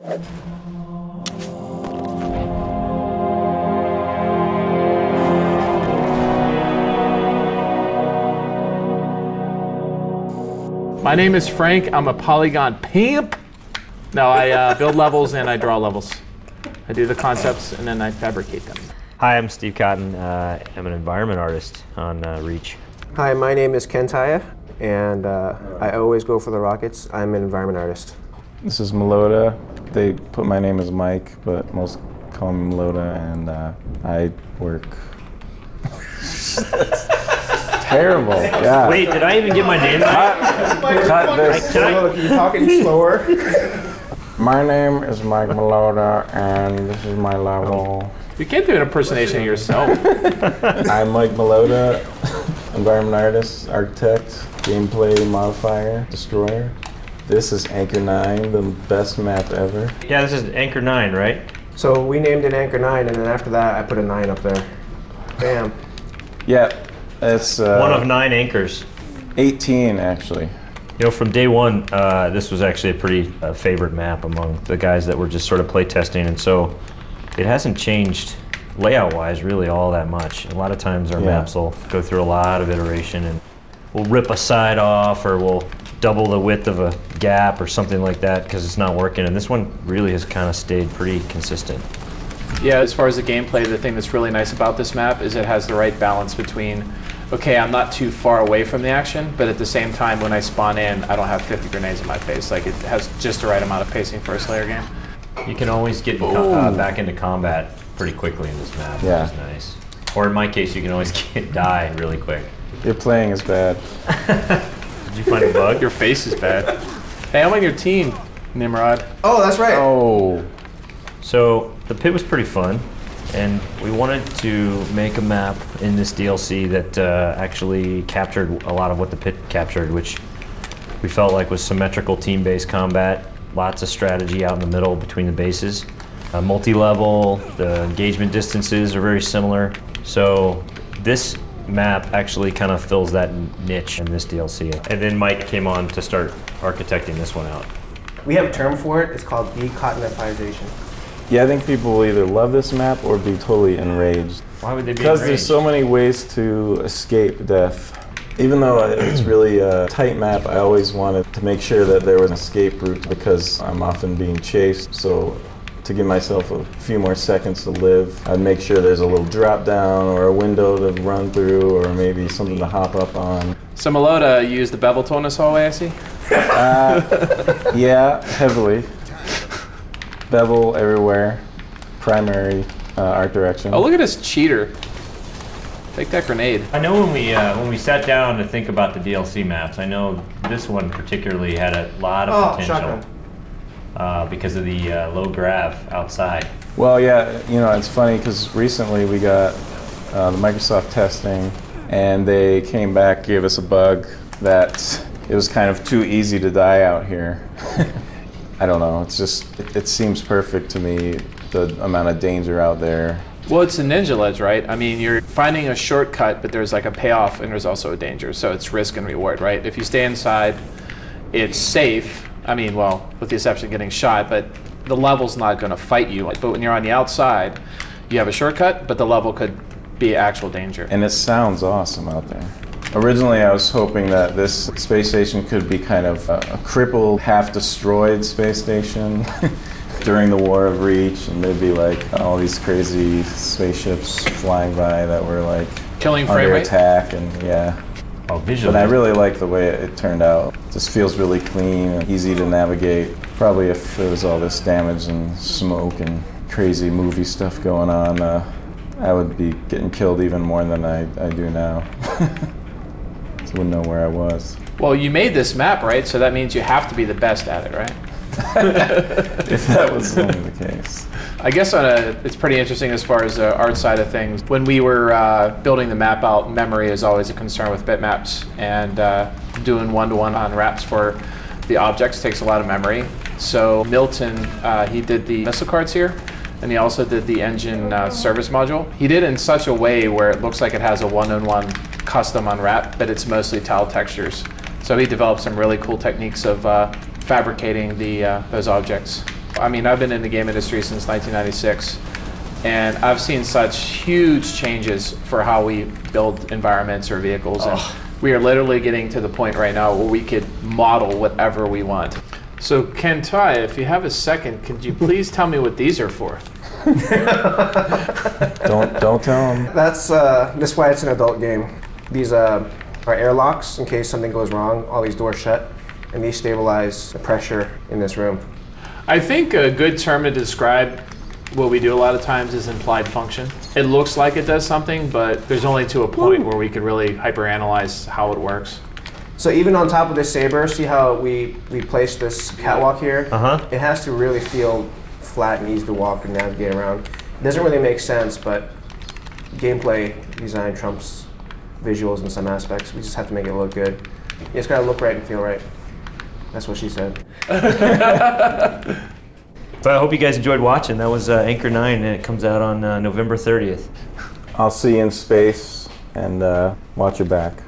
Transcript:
My name is Frank. I'm a polygon pimp. No, I build levels and I draw levels. I do the concepts and then I fabricate them. Hi, I'm Steve Cotton. I'm an environment artist on Reach. Hi, my name is Ken Taya, and I always go for the rockets. I'm an environment artist. This is Melota. They put my name as Mike, but most call me Melota, and I work. Terrible. Yeah. Wait, did I even get my name right? Cut this. Can you talk any slower? My name is Mike Melota, and this is my level. You can't do an impersonation of yourself. I'm Mike Melota, environment artist, architect, gameplay modifier, destroyer. This is Anchor 9, the best map ever. Yeah, this is Anchor 9, right? So we named it Anchor 9, and then after that, I put a 9 up there. Bam. Yeah, it's one of 9 anchors. 18 actually. You know, from day one, this was actually a pretty favorite map among the guys that were just sort of play testing, and so it hasn't changed layout-wise really all that much. A lot of times our maps will go through a lot of iteration, and we'll rip a side off, or we'll double the width of a gap or something like that because it's not working, and this one really has kind of stayed pretty consistent. Yeah, as far as the gameplay, the thing that's really nice about this map is it has the right balance between, okay, I'm not too far away from the action, but at the same time, when I spawn in, I don't have 50 grenades in my face. Like, it has just the right amount of pacing for a Slayer game. You can always get back into combat pretty quickly in this map, which is nice. Or in my case, you can always die really quick. Your playing is bad. Did you find a bug? Your face is bad. Hey, I'm on your team, Nimrod. Oh, that's right. Oh. So the pit was pretty fun, and we wanted to make a map in this DLC that actually captured a lot of what the pit captured, which we felt like was symmetrical team-based combat, lots of strategy out in the middle between the bases. Multi-level, the engagement distances are very similar. So this map actually kind of fills that niche in this DLC. And then Mike came on to start architecting this one out. We have a term for it. It's called decottonifization. Yeah, I think people will either love this map or be totally enraged. Why would they be Because enraged? there's so many ways to escape death. Even though it's really a tight map, I always wanted to make sure that there was an escape route because I'm often being chased. So to give myself a few more seconds to live, I'd make sure there's a little drop down or a window to run through or maybe something to hop up on. So Melota used the bevel tool in this hallway, I see? Yeah, heavily. Bevel everywhere, primary art direction. Oh, look at this cheater. Take that grenade. I know when we sat down to think about the DLC maps, I know this one particularly had a lot of potential because of the low grav outside. Well, yeah, you know, it's funny because recently we got the Microsoft testing, and they came back, gave us a bug that it was kind of too easy to die out here. I don't know, it's just, it seems perfect to me, the amount of danger out there. Well, it's a ninja ledge, right? I mean, you're finding a shortcut, but there's like a payoff and there's also a danger. So it's risk and reward, right? If you stay inside, it's safe. I mean, well, with the exception of getting shot, but the level's not going to fight you. But when you're on the outside, you have a shortcut, but the level could be actual danger. And it sounds awesome out there. Originally, I was hoping that this space station could be kind of a crippled, half-destroyed space station during the War of Reach, and there'd be like all these crazy spaceships flying by that were like killing frame under rate? attack, and yeah. Oh, visually. But I really like the way it turned out. It just feels really clean and easy to navigate. Probably if there was all this damage and smoke and crazy movie stuff going on, I would be getting killed even more than I do now. So wouldn't know where I was. Well, you made this map, right? So that means you have to be the best at it, right? If that was only the case. I guess it's pretty interesting as far as the art side of things. When we were building the map out, memory is always a concern with bitmaps, and doing one-to-one unwraps for the objects takes a lot of memory. So Milton, he did the missile cards here, and he also did the engine service module. He did it in such a way where it looks like it has a one-on-one custom unwrap, but it's mostly tile textures. So he developed some really cool techniques of fabricating those objects. I mean, I've been in the game industry since 1996, and I've seen such huge changes for how we build environments or vehicles. And we are literally getting to the point right now where we could model whatever we want. So Kentai, if you have a second, could you please tell me what these are for? Don't tell them. That's why it's an adult game. These are airlocks in case something goes wrong. All these doors shut, and these stabilize the pressure in this room. I think a good term to describe what we do a lot of times is implied function. It looks like it does something, but there's only to a point where we could really hyperanalyze how it works. So even on top of this saber, see how we place this catwalk here? It has to really feel flat and easy to walk and navigate around. It doesn't really make sense, but gameplay design trumps visuals in some aspects. We just have to make it look good. You just gotta look right and feel right. That's what she said. But I hope you guys enjoyed watching. That was Anchor 9, and it comes out on November 30th. I'll see you in space, and watch your back.